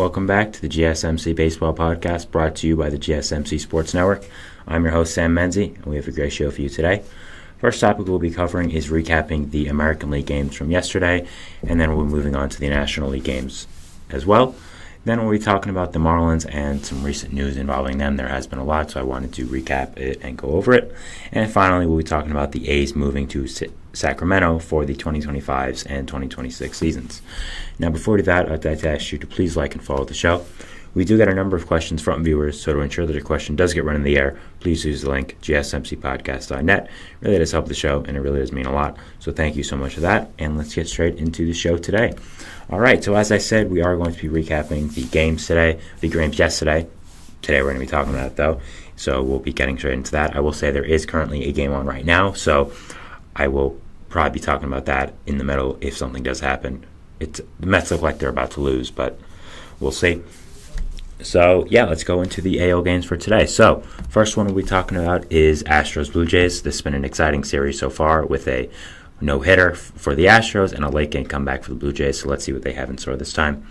welcome back to the GSMC Baseball Podcast, brought to you by the GSMC Sports Network. I'm your host, Sam Menzie, and we have a great show for you today. First topic we'll be covering is recapping the American League games from yesterday, and then we'll be moving on to the National League games as well. Then we'll be talking about the Marlins and some recent news involving them. There has been a lot, so I wanted to recap it and go over it. And finally, we'll be talking about the A's moving to Sacramento for the 2025s and 2026 seasons. Now, before we do that, I'd like to ask you to please like and follow the show. We do get a number of questions from viewers, so to ensure that your question does get run in the air, please use the link gsmcpodcast.net. It really does help the show, and it really does mean a lot. So thank you so much for that, and let's get straight into the show today. All right, so as I said, we are going to be recapping the games today, the games yesterday. Today we're going to be talking about it, though, so we'll be getting straight into that. I will say there is currently a game on right now, so I will probably be talking about that in the middle if something does happen. The Mets look like they're about to lose, but we'll see. So, yeah, let's go into the AL games for today. So, first one we'll be talking about is Astros-Blue Jays. This has been an exciting series so far with a no-hitter for the Astros and a late-game comeback for the Blue Jays. So, let's see what they have in store this time.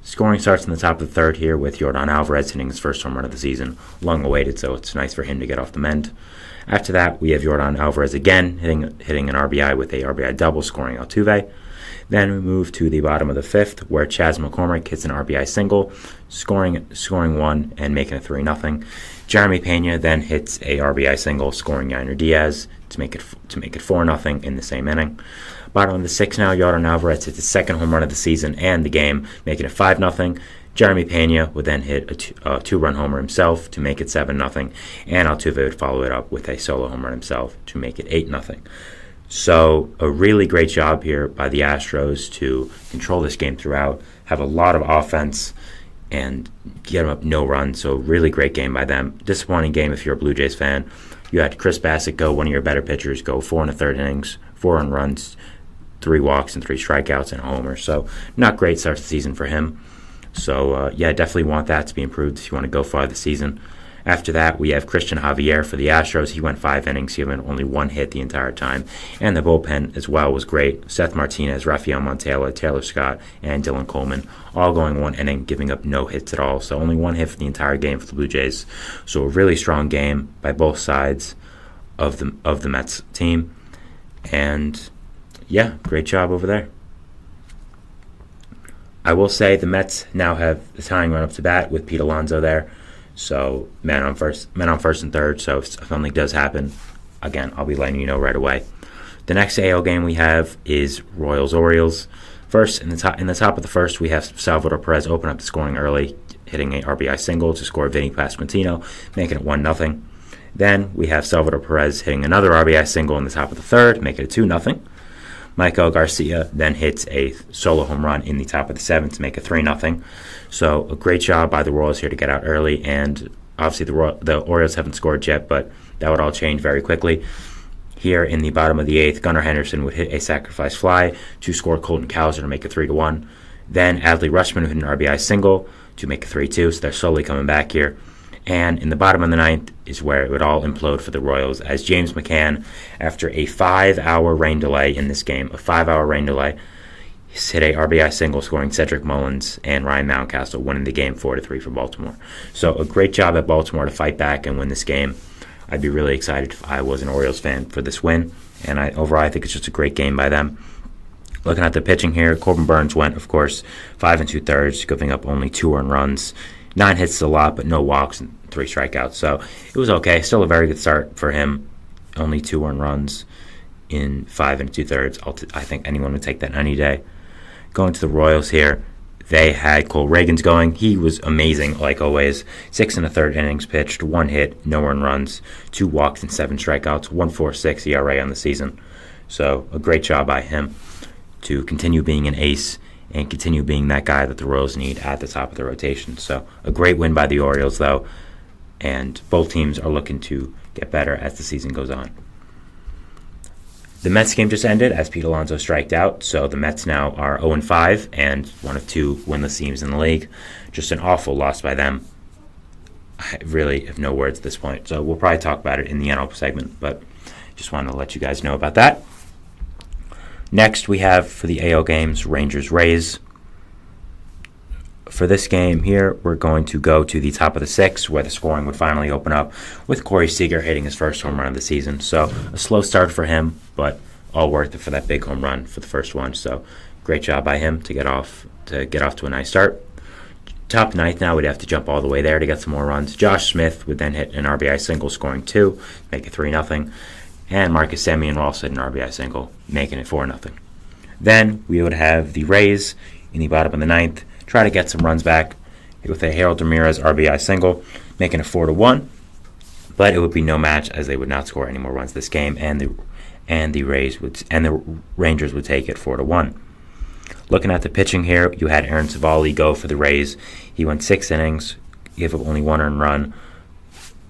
Scoring starts in the top of the third here with Yordan Alvarez hitting his first home run of the season. Long awaited, so it's nice for him to get off the mend. After that, we have Yordan Alvarez again hitting an RBI with a RBI double, scoring Altuve. Then we move to the bottom of the fifth, where Chas McCormick hits an RBI single, scoring one and making it 3-0. Jeremy Pena then hits a RBI single, scoring Yainer Diaz to make it 4-0 in the same inning. Bottom of the sixth now, Yordan Alvarez hits his second home run of the season and the game, making it 5-0. Jeremy Pena would then hit a two-run homer himself to make it 7-0, and Altuve would follow it up with a solo home run himself to make it 8-0. So a really great job here by the Astros to control this game throughout, have a lot of offense, and get them up no runs. So really great game by them. Disappointing game if you're a Blue Jays fan. You had Chris Bassett go, one of your better pitchers, go 4 1/3 innings, 4 earned runs, 3 walks, and 3 strikeouts and a homer. So not great start to the season for him. So, definitely want that to be improved if you want to go far this season. After that, we have Christian Javier for the Astros. He went 5 innings. He had only 1 hit the entire time. And the bullpen as well was great. Seth Martinez, Rafael Montella, Taylor Scott, and Dylan Coleman all going 1 inning, giving up no hits at all. So only 1 hit for the entire game for the Blue Jays. So a really strong game by both sides of the Mets team. And, yeah, great job over there. I will say the Mets now have the tying run up to bat with Pete Alonso there. So men on first and third. So if something does happen, again, I'll be letting you know right away. The next AL game we have is Royals-Orioles. First, in the top of the first, we have Salvador Perez open up the scoring early, hitting a RBI single to score Vinny Pasquantino, making it 1-0. Then we have Salvador Perez hitting another RBI single in the top of the third, making it 2-0. Michael Garcia then hits a solo home run in the top of the seventh to make it 3-0. So a great job by the Royals here to get out early, and obviously the Orioles haven't scored yet, but that would all change very quickly. Here in the bottom of the eighth, Gunnar Henderson would hit a sacrifice fly to score Colton Cowser to make it 3-1. Then Adley Rutschman would hit an RBI single to make it 3-2, so they're slowly coming back here. And in the bottom of the ninth is where it would all implode for the Royals, as James McCann, after a 5-hour rain delay in this game, hit a RBI single, scoring Cedric Mullins and Ryan Mountcastle, winning the game 4-3 for Baltimore. So a great job at Baltimore to fight back and win this game. I'd be really excited if I was an Orioles fan for this win, and overall I think it's just a great game by them. Looking at the pitching here, Corbin Burns went, of course, 5 2/3, giving up only 2 earned runs. 9 hits is a lot, but no walks and 3 strikeouts. So it was okay. Still a very good start for him. Only 2 earned runs in 5 2/3. I think anyone would take that any day. Going to the Royals here, they had Cole Reagans going. He was amazing, like always. 6 1/3 innings pitched, 1 hit, no earned runs, 2 walks and 7 strikeouts, 1.46 ERA on the season. So a great job by him to continue being an ace and continue being that guy that the Royals need at the top of the rotation. So a great win by the Orioles, though, and both teams are looking to get better as the season goes on. The Mets game just ended as Pete Alonso striked out, so the Mets now are 0-5 and one of 2 winless teams in the league. Just an awful loss by them. I really have no words at this point, so we'll probably talk about it in the NL segment, but just wanted to let you guys know about that. Next, we have for the AL games, Rangers-Rays. for this game here, we're going to go to the top of the sixth, where the scoring would finally open up with Corey Seager hitting his first home run of the season. So a slow start for him, but all worth it for that big home run for the first one. So great job by him to get off to a nice start. Top ninth now, we'd have to jump all the way there to get some more runs. Josh Smith would then hit an RBI single, scoring 2, make it 3-0. And Marcus Semien will also hit an RBI single, making it 4-0. Then we would have the Rays in the bottom of the ninth try to get some runs back with a Harold Ramirez RBI single, making it 4-1. But it would be no match, as they would not score any more runs this game, and the Rangers would take it 4-1. Looking at the pitching here, you had Aaron Civale go for the Rays. He went 6 innings, gave up only 1 earned run.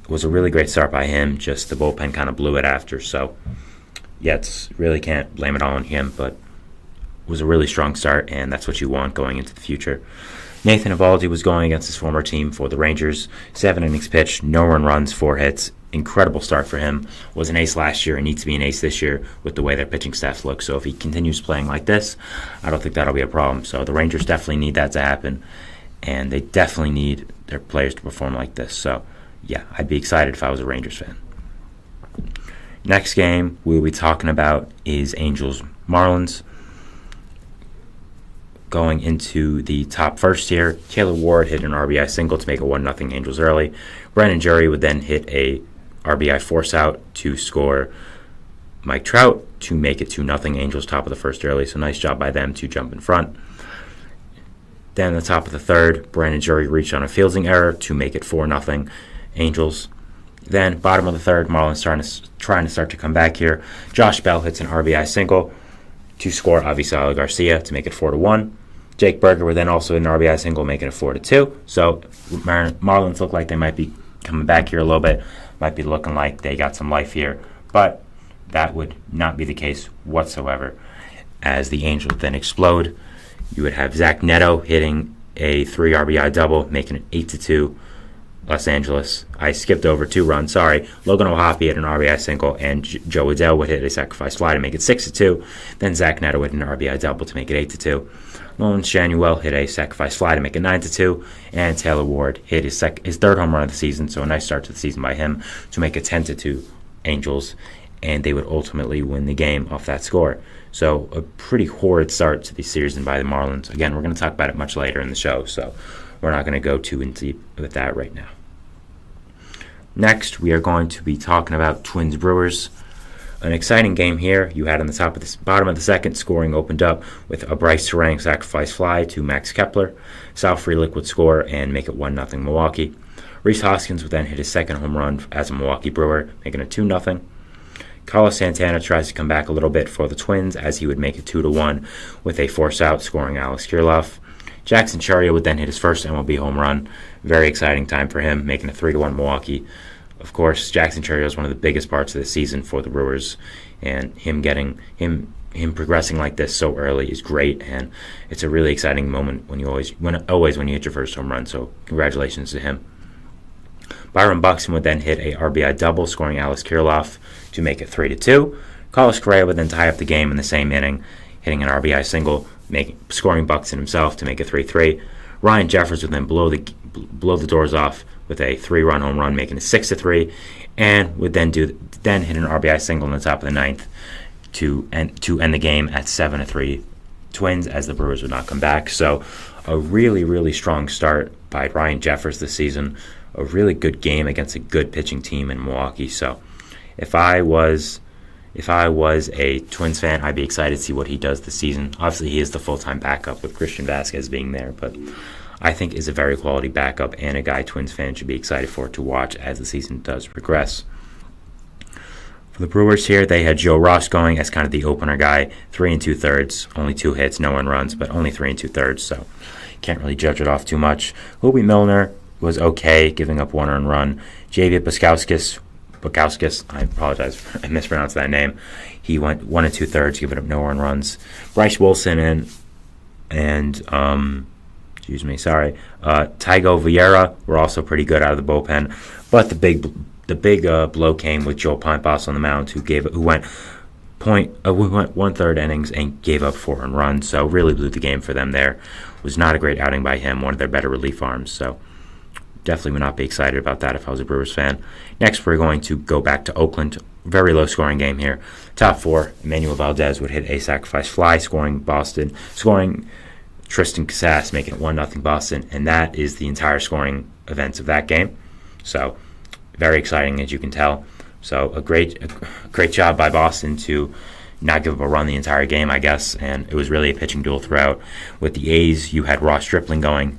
It was a really great start by him, just the bullpen kind of blew it after. So, yeah, really can't blame it all on him, but it was a really strong start, and that's what you want going into the future. Nathan Eovaldi was going against his former team for the Rangers. 7 innings pitched, no earned runs, 4 hits. Incredible start for him. Was an ace last year and needs to be an ace this year with the way their pitching staff looks. So if he continues playing like this, I don't think that'll be a problem. So the Rangers definitely need that to happen, and they definitely need their players to perform like this. So, yeah, I'd be excited if I was a Rangers fan. Next game we'll be talking about is Angels-Marlins. Going into the top first here, Taylor Ward hit an RBI single to make it 1-0 Angels early. Brennan Jury would then hit a RBI force out to score Mike Trout to make it 2-0 Angels top of the first early. So nice job by them to jump in front. Then the top of the third, Brennan Jury reached on a fielding error to make it 4-0 Angels. Then bottom of the third, Marlins trying to start to come back here. Josh Bell hits an RBI single to score Avisaíl Garcia to make it 4-1. Jake Burger would then also hit an RBI single, making it 4-2. So Marlins look like they might be coming back here a little bit. Might be looking like they got some life here. But that would not be the case whatsoever. As the Angels then explode, you would have Zach Neto hitting a 3 RBI double, making it 8-2 Los Angeles. I skipped over 2 runs, sorry. Logan O'Hoppe hit an RBI single, and Joe Adell would hit a sacrifice fly to make it 6-2. Then Zach Neto hit an RBI double to make it 8-2. Nolan Shanuel hit a sacrifice fly to make it 9-2, and Taylor Ward hit his third home run of the season, so a nice start to the season by him to make it 10-2 Angels, and they would ultimately win the game off that score. So a pretty horrid start to the season by the Marlins. Again, we're going to talk about it much later in the show, so we're not going to go too in deep with that right now. Next, we are going to be talking about Twins-Brewers. An exciting game here. You had on the bottom of the second, scoring opened up with a Bryce Terang sacrifice fly to Max Kepler. Sal Frelick would score and make it 1-0 Milwaukee. Rhys Hoskins would then hit his second home run as a Milwaukee Brewer, making it 2-0. Carlos Santana tries to come back a little bit for the Twins, as he would make it 2-1 with a force out, scoring Alex Kirilloff. Jackson Chourio would then hit his first MLB home run. Very exciting time for him, making it 3-1 Milwaukee. Of course, Jackson Chourio is one of the biggest parts of the season for the Brewers, and him progressing like this so early is great, and it's a really exciting moment when you hit your first home run. So congratulations to him. Byron Buxton would then hit a RBI double, scoring Alex Kirilloff to make it 3-2. Carlos Correa would then tie up the game in the same inning, hitting an RBI single, scoring Buxton himself to make it 3-3. Ryan Jeffers would then blow the doors off with a 3-run home run, making it 6-3, and would then hit an RBI single in the top of the ninth to end the game at 7-3 Twins, as the Brewers would not come back. So a really, really strong start by Ryan Jeffers this season. A really good game against a good pitching team in Milwaukee. So if I was a Twins fan, I'd be excited to see what he does this season. Obviously, he is the full-time backup with Christian Vasquez being there, but I think is a very quality backup and a guy Twins fans should be excited for to watch as the season does progress. For the Brewers here, they had Joe Ross going as kind of the opener guy, 3 2/3, only 2 hits, no earned runs, but only 3 2/3, so can't really judge it off too much. Hobie Milner was okay, giving up 1 earned run. Javier Bukowskis, I apologize, I mispronounced that name. He went 1 2/3, giving up no earned runs. Bryce Wilson and Tygo Vieira were also pretty good out of the bullpen, but the big blow came with Joel Pimpas on the mound, who went We went 1/3 innings and gave up 4 earned runs, so really blew the game for them there. Was not a great outing by him, one of their better relief arms, so definitely would not be excited about that if I was a Brewers fan. Next, we're going to go back to Oakland. Very low-scoring game here. Top 4, Emmanuel Valdez would hit a sacrifice fly, scoring Tristan Casas, making it 1-0 Boston, and that is the entire scoring events of that game. So, very exciting, as you can tell. So, a great job by Boston to not give up a run the entire game, I guess, and it was really a pitching duel throughout. With the A's, you had Ross Stripling going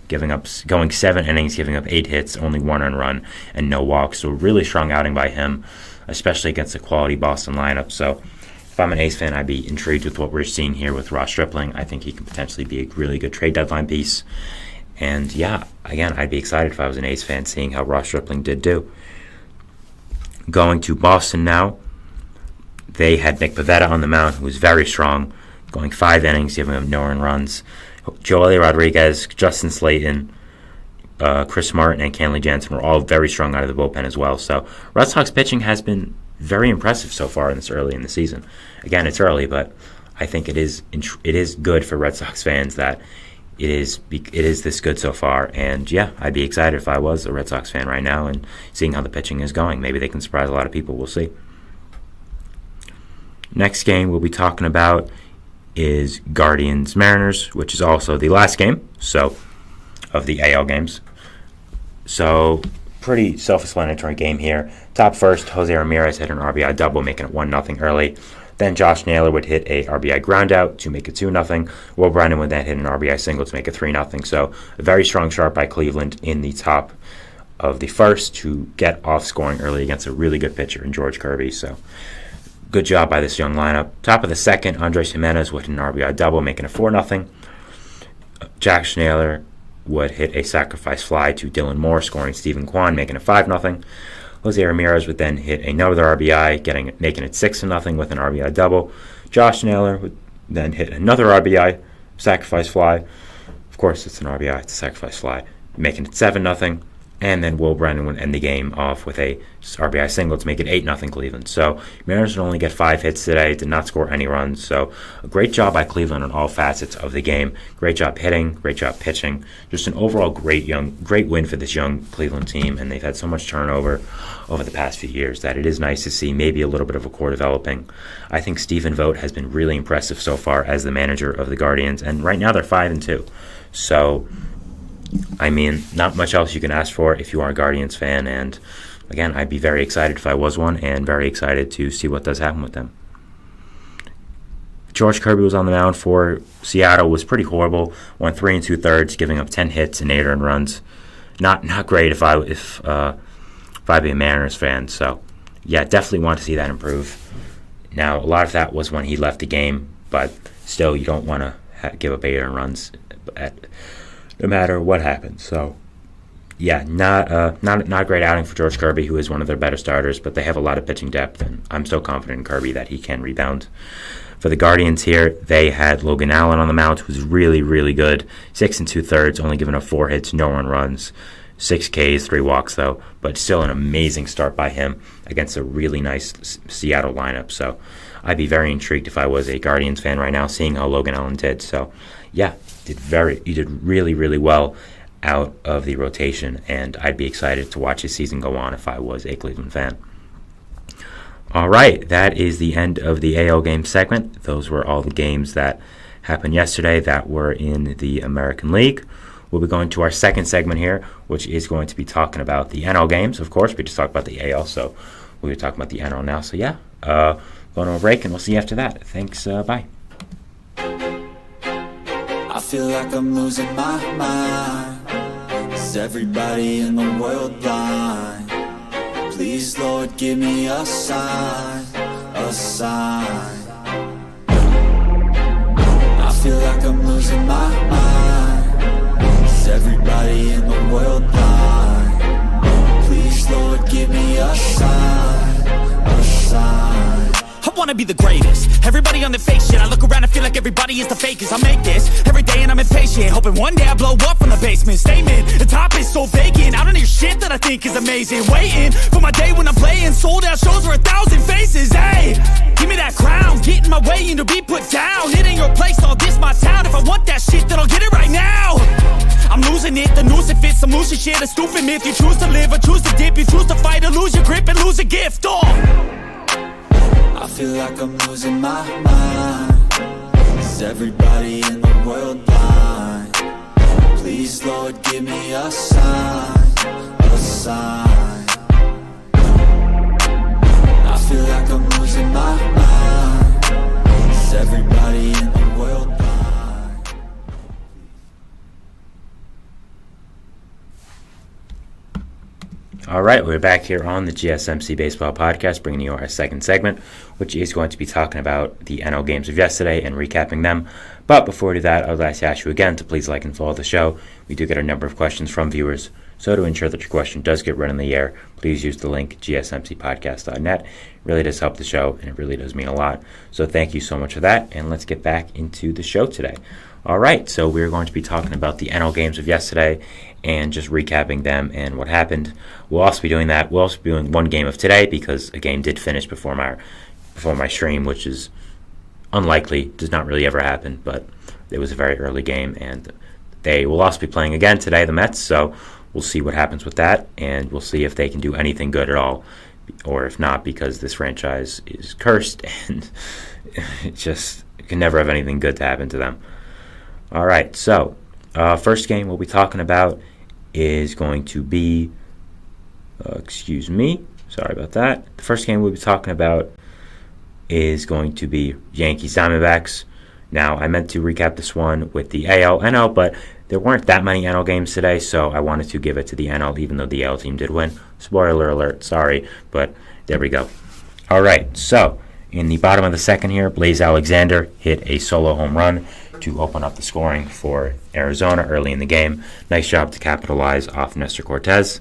7 innings, giving up 8 hits, only 1 earned run, and no walks. So, really strong outing by him, especially against a quality Boston lineup. So, if I'm an A's fan, I'd be intrigued with what we're seeing here with Ross Stripling. I think he can potentially be a really good trade deadline piece. And yeah, again, I'd be excited if I was an A's fan seeing how Ross Stripling did do. Going to Boston now, they had Nick Pivetta on the mound, who was very strong, going 5 innings, giving him no earned runs. Joely Rodriguez, Justin Slayton, Chris Martin, and Kenley Jansen were all very strong out of the bullpen as well. So Red Sox pitching has been very impressive so far in this early in the season. Again, it's early, but I think it is good for Red Sox fans that it is this good so far. And yeah, I'd be excited if I was a Red Sox fan right now and seeing how the pitching is going. Maybe they can surprise a lot of people. We'll see. Next game we'll be talking about is Guardians-Mariners, which is also the last game of the AL games. So pretty self-explanatory game here. Top first, Jose Ramirez hit an RBI double, making it 1-0 early. Then Josh Naylor would hit a RBI groundout to make it 2-0. Will Brennan would then hit an RBI single to make it 3-0. So a very strong start by Cleveland in the top of the first to get off scoring early against a really good pitcher in George Kirby. So good job by this young lineup. Top of the second, Andres Jimenez would hit an RBI double, making it 4-0. Josh Naylor would hit a sacrifice fly to Dylan Moore, scoring Stephen Kwan, making it 5-0. Jose Ramirez would then hit another RBI, making it 6-0 with an RBI double. Josh Naylor would then hit another RBI sacrifice fly. Of course, it's an RBI, it's a sacrifice fly, making it 7-0. And then Will Brennan would end the game off with a RBI single to make it 8-0 Cleveland. So Mariners would only get 5 hits today, did not score any runs. So a great job by Cleveland on all facets of the game. Great job hitting, great job pitching. Just an overall great win for this young Cleveland team. And they've had so much turnover over the past few years that it is nice to see maybe a little bit of a core developing. I think Stephen Vogt has been really impressive so far as the manager of the Guardians. And right now they're 5-2. So I mean, not much else you can ask for if you are a Guardians fan, and again, I'd be very excited if I was one, and very excited to see what does happen with them. George Kirby was on the mound for Seattle, was pretty horrible, went 3 2/3, giving up 10 hits and 8 earned runs. Not great if I'd be a Mariners fan, so yeah, definitely want to see that improve. Now, a lot of that was when he left the game, but still, you don't want to give up 8 earned runs no matter what happens. So, yeah, not a great outing for George Kirby, who is one of their better starters, but they have a lot of pitching depth, and I'm so confident in Kirby that he can rebound. For the Guardians here, they had Logan Allen on the mound, who's really, really good. 6 2/3, only giving up 4 hits, no earned runs, 6 Ks, 3 walks, though, but still an amazing start by him against a really nice Seattle lineup. So I'd be very intrigued if I was a Guardians fan right now, seeing how Logan Allen did. So, yeah, he did really, really well out of the rotation, and I'd be excited to watch his season go on if I was a Cleveland fan. All right, that is the end of the AL game segment. Those were all the games that happened yesterday that were in the American League. We'll be going to our second segment here, which is going to be talking about the NL games. Of course, we just talked about the AL, so we'll be talking about the NL now. So, yeah, going to a break, and we'll see you after that. Thanks, bye. I feel like I'm losing my mind. Is everybody in the world blind? Please, Lord, give me a sign, a sign. I feel like I'm losing my mind. Is everybody in the world blind? Please, Lord, give me a sign, a sign. wanna be the greatest. Everybody on the fake shit. I look around and feel like everybody is the fakest. I make this every day and I'm impatient, hoping one day I blow up from the basement. Statement, the top is so vacant. I don't hear shit that I think is amazing. Waiting for my day when I'm playing sold out shows for 1,000 faces. Hey, give me that crown, get in my way and to be put down. It ain't your place, all this my town. If I want that shit, then I'll get it right now. I'm losing it, the noose it fits, I'm losing shit. A stupid myth, you choose to live or choose to dip. You choose to fight or lose your grip and lose a gift. I feel like I'm losing my mind. Is everybody in the world blind? Please, Lord, give me a sign, a sign. I feel like I'm losing my mind. Is everybody in the world blind? All right, we're back here on the GSMC Baseball Podcast, bringing you our second segment, which is going to be talking about the NL games of yesterday and recapping them. But before we do that, I would like to ask you again to please like and follow the show. We do get a number of questions from viewers, so to ensure that your question does get read on the air, please use the link gsmcpodcast.net. It really does help the show, and it really does mean a lot. So thank you so much for that, and let's get back into the show today. All right, so we're going to be talking about the NL games of yesterday and just recapping them and what happened. We'll also be doing that. We'll also be doing one game of today because a game did finish before my stream, which is unlikely, does not really ever happen, but it was a very early game, and they will also be playing again today, the Mets, so we'll see what happens with that, and we'll see if they can do anything good at all, or if not, because this franchise is cursed, and it just can never have anything good to happen to them. All right, so first game we'll be talking about is going to be, sorry about that. The first game we'll be talking about is going to be Yankees Diamondbacks. Now, I meant to recap this one with the AL, NL, but there weren't that many NL games today, so I wanted to give it to the NL, even though the AL team did win. Spoiler alert, sorry, but there we go. All right, so in the bottom of the second here, Blaze Alexander hit a solo home run to open up the scoring for Arizona early in the game. Nice job to capitalize off Nestor Cortez.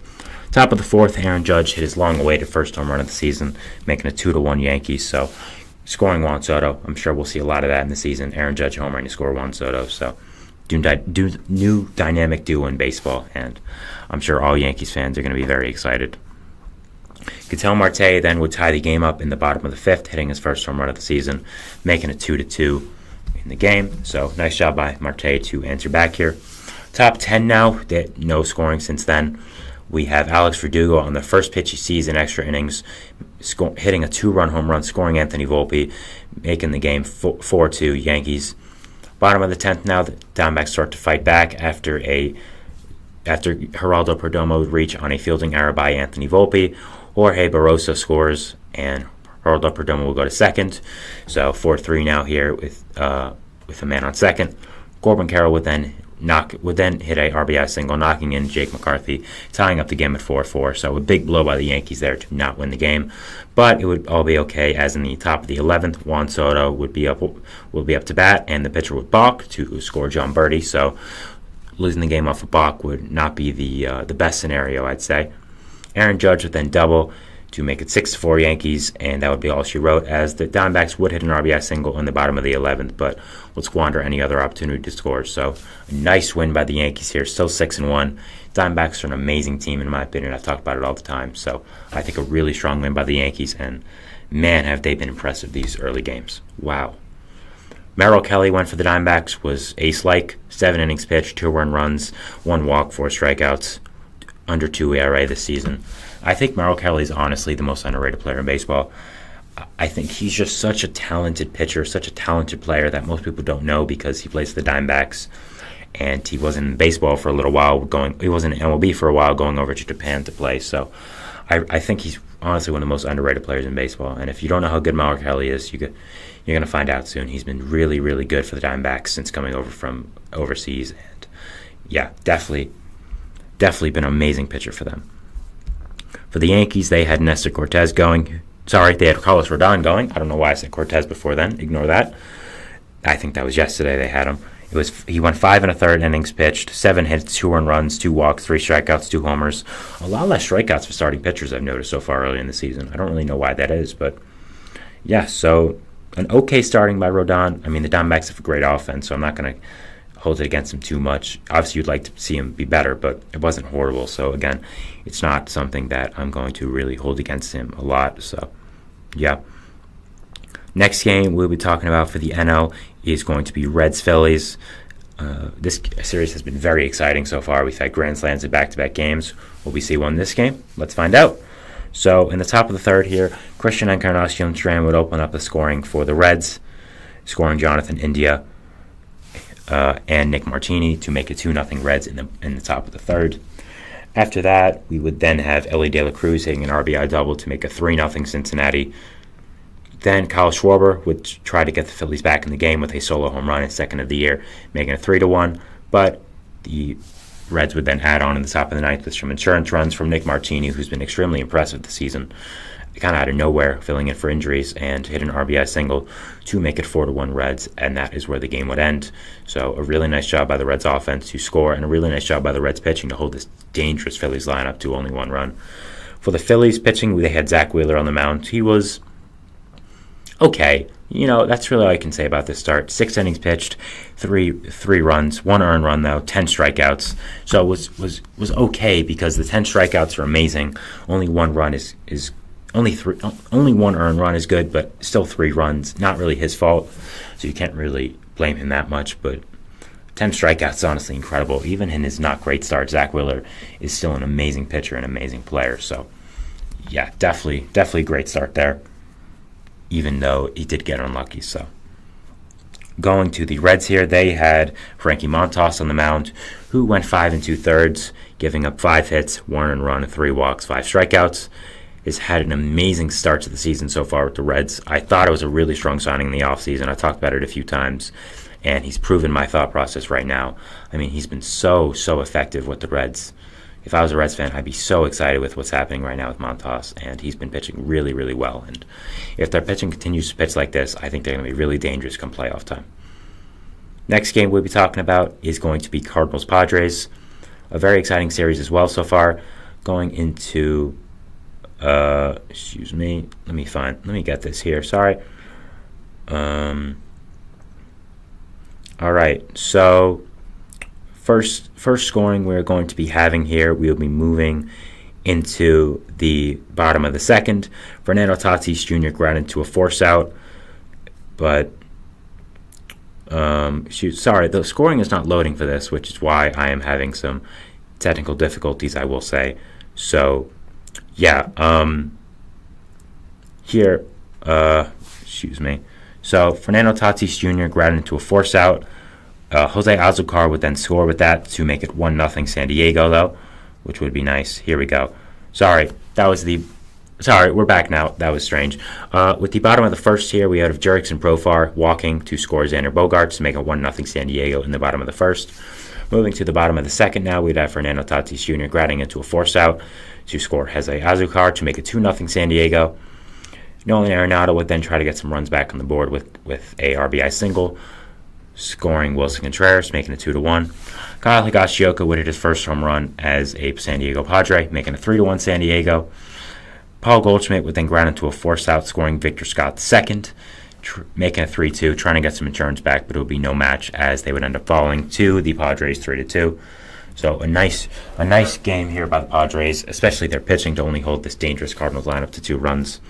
Top of the fourth, Aaron Judge hit his long-awaited first home run of the season, making it 2-1 Yankees. So scoring Juan Soto, I'm sure we'll see a lot of that in the season. Aaron Judge homering to score Juan Soto. So new dynamic duo in baseball, and I'm sure all Yankees fans are going to be very excited. Ketel Marte then would tie the game up in the bottom of the fifth, hitting his first home run of the season, making it 2-2 in the game. So nice job by Marte to answer back here. Top 10 now, no scoring since then. We have Alex Verdugo on the first pitch he sees in extra innings, hitting a 2-run home run, scoring Anthony Volpe, making the game 4-2 Yankees. Bottom of the 10th now, the Diamondbacks start to fight back after Geraldo Perdomo would reach on a fielding error by Anthony Volpe. Jorge Barroso scores, and Geraldo Perdomo will go to second. So 4-3 now here with a man on second. Corbin Carroll would then hit a RBI single, knocking in Jake McCarthy, tying up the game at 4-4. So a big blow by the Yankees there to not win the game, but it would all be okay, as in the top of the 11th, Juan Soto will be up to bat, and the pitcher would balk to score John Birdie. So losing the game off a balk would not be the best scenario, I'd say. Aaron Judge would then double to make it 6-4 Yankees, and that would be all she wrote, as the Diamondbacks would hit an RBI single in the bottom of the 11th, but would squander any other opportunity to score. So a nice win by the Yankees here, still 6-1. Diamondbacks are an amazing team, in my opinion. I've talked about it all the time. So I think a really strong win by the Yankees, and man, have they been impressive these early games. Wow. Merrill Kelly went for the Diamondbacks, was ace-like, 7 innings pitched, 2 earned runs, 1 walk, 4 strikeouts, under 2 ERA this season. I think Merrill Kelly is honestly the most underrated player in baseball. I think he's just such a talented pitcher, such a talented player that most people don't know because he plays for the Diamondbacks, and he was in baseball for a little while. He was in MLB for a while, going over to Japan to play. So I think he's honestly one of the most underrated players in baseball. And if you don't know how good Merrill Kelly is, you're going to find out soon. He's been really, really good for the Diamondbacks since coming over from overseas. And yeah, definitely been an amazing pitcher for them. For the Yankees, they had Nestor Cortez going. Sorry, they had Carlos Rodon going. I don't know why I said Cortez before then. Ignore that. I think that was yesterday they had him. He went 5 1/3 innings pitched, 7 hits, 2 earned runs, 2 walks, 3 strikeouts, 2 homers. A lot less strikeouts for starting pitchers I've noticed so far early in the season. I don't really know why that is, but yeah, so an okay starting by Rodon. I mean, the Diamondbacks have a great offense, so I'm not going to hold it against him too much. Obviously, you'd like to see him be better, but it wasn't horrible. So, again, it's not something that I'm going to really hold against him a lot. So, yeah. Next game we'll be talking about for the NL is going to be Reds-Phillies. This series has been very exciting so far. We've had grand slams in back-to-back games. Will we see one this game? Let's find out. So, in the top of the third here, Christian Encarnacion Strand would open up the scoring for the Reds, scoring Jonathan India and Nick Martini to make it 2-0 Reds in the top of the third. After that, we would then have Ellie De La Cruz hitting an RBI double to make a 3-0 Cincinnati. Then Kyle Schwarber would try to get the Phillies back in the game with a solo home run in second of the year, making it 3-1. But the Reds would then add on in the top of the ninth with some insurance runs from Nick Martini, who's been extremely impressive this season, kind of out of nowhere, filling in for injuries, and hit an RBI single to make it 4-1 Reds, and that is where the game would end. So a really nice job by the Reds offense to score, and a really nice job by the Reds pitching to hold this dangerous Phillies lineup to only one run. For the Phillies pitching, they had Zach Wheeler on the mound. He was okay. That's really all I can say about this start. 6 innings pitched, three runs, 1 earned run though, 10 strikeouts. So it was okay because the 10 strikeouts are amazing. Only 1 run is only 1 earned run is good, but still 3 runs. Not really his fault, so you can't really blame him that much. But 10 strikeouts is honestly incredible. Even in his not great start, Zach Wheeler is still an amazing pitcher and amazing player. So yeah, definitely great start there, even though he did get unlucky. So going to the Reds here, they had Frankie Montas on the mound, who went 5 2/3, giving up 5 hits, 1 earned run, 3 walks, 5 strikeouts. Has had an amazing start to the season so far with the Reds. I thought it was a really strong signing in the offseason. I talked about it a few times, and he's proven my thought process right now. I mean, he's been so effective with the Reds. If I was a Reds fan, I'd be so excited with what's happening right now with Montas, and he's been pitching really, really well. And if their pitching continues to pitch like this, I think they're going to be really dangerous come playoff time. Next game we'll be talking about is going to be Cardinals-Padres. A very exciting series as well so far. Going into, excuse me, let me get this here, sorry. All right, so first scoring we're going to be having here, we'll be moving into the bottom of the second. Fernando Tatis Jr. grounded into a force out, but the scoring is not loading for this, which is why I am having some technical difficulties, I will say. So yeah, here, excuse me. So Fernando Tatis Jr. grounded into a force out. Jose Azucar would then score with that to make it 1-0 San Diego, though, which would be nice. Here we go. Sorry, we're back now. That was strange. With the bottom of the first here, we have Jurickson Profar walking to score Xander Bogaerts to make it 1-0 San Diego in the bottom of the first. Moving to the bottom of the second now, we'd have Fernando Tatis Jr. grounding into a force out to score Jose Azucar to make it 2-0 San Diego. Nolan Arenado would then try to get some runs back on the board with a RBI single, scoring Wilson Contreras, making it 2-1. Kyle Higashioka would hit his first home run as a San Diego Padre, making it 3-1 San Diego. Paul Goldschmidt would then ground into a force out, scoring Victor Scott second, making it 3-2, trying to get some insurance back, but it would be no match as they would end up falling to the Padres 3-2. So a nice game here by the Padres, especially their pitching to only hold this dangerous Cardinals lineup to 2 runs.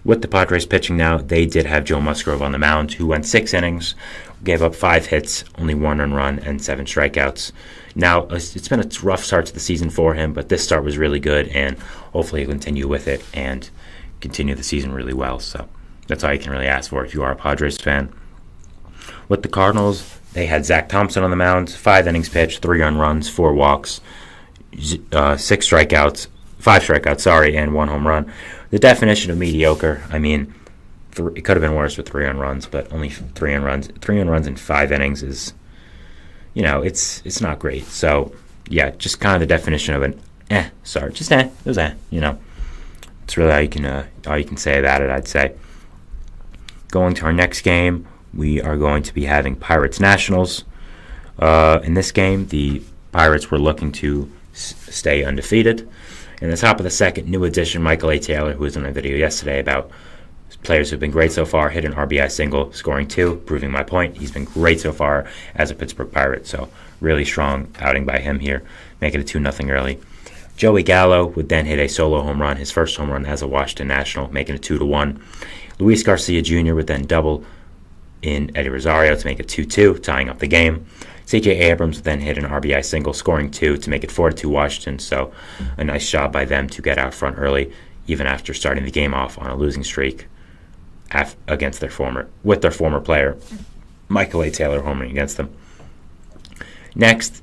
With the Padres pitching now, they did have Joe Musgrove on the mound, who went 6 innings, gave up 5 hits, only 1 earned run, and 7 strikeouts. Now, it's been a rough start to the season for him, but this start was really good, and hopefully he'll continue with it and continue the season really well. So that's all you can really ask for if you are a Padres fan. With the Cardinals, they had Zach Thompson on the mound, 5 innings pitched, 3 earned runs, 4 walks, 5 strikeouts, and 1 home run. The definition of mediocre, I mean, it could have been worse with 3 earned runs, but only 3 earned runs. 3 earned runs in 5 innings is, it's not great. So, yeah, just kind of the definition of an it was It's really all you can say about it, I'd say. Going to our next game, we are going to be having Pirates-Nationals. In this game, the Pirates were looking to stay undefeated. In the top of the second, new addition Michael A. Taylor, who was in a video yesterday about Players who've been great so far hit an RBI single, scoring 2, proving my point. He's been great so far as a Pittsburgh Pirate, so really strong outing by him here, making it 2-0 early. Joey Gallo would then hit a solo home run, his first home run as a Washington National, making it 2-1. Luis Garcia Jr. would then double in Eddie Rosario to make it 2-2, tying up the game. C.J. Abrams would then hit an RBI single, scoring 2 to make it 4-2 Washington, so a nice job by them to get out front early, even after starting the game off on a losing streak against their former player, Michael A. Taylor, homering against them. Next,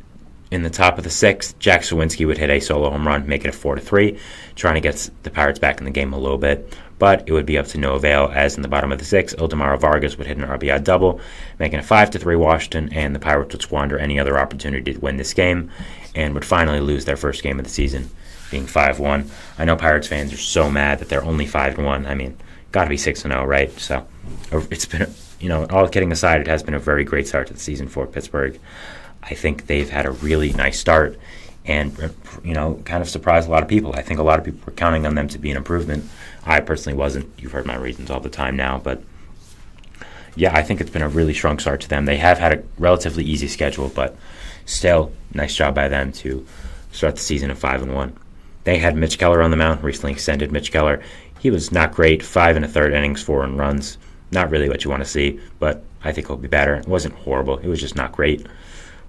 in the top of the 6th, Jack Sawinski would hit a solo home run, make it a 4-3, trying to get the Pirates back in the game a little bit, but it would be up to no avail, as in the bottom of the 6th, Ildemaro Vargas would hit an RBI double, making it 5-3 Washington, and the Pirates would squander any other opportunity to win this game, and would finally lose their first game of the season, being 5-1. I know Pirates fans are so mad that they're only 5-1. I mean, got to be 6-0, right? So it's been, all kidding aside, it has been a very great start to the season for Pittsburgh. I think they've had a really nice start and, kind of surprised a lot of people. I think a lot of people were counting on them to be an improvement. I personally wasn't. You've heard my reasons all the time now. But, yeah, I think it's been a really strong start to them. They have had a relatively easy schedule, but still, nice job by them to start the season at 5-1. They had Mitch Keller on the mound, recently extended Mitch Keller. He was not great, 5 1/3 innings, 4 earned runs. Not really what you want to see, but I think he'll be better. It wasn't horrible. It was just not great.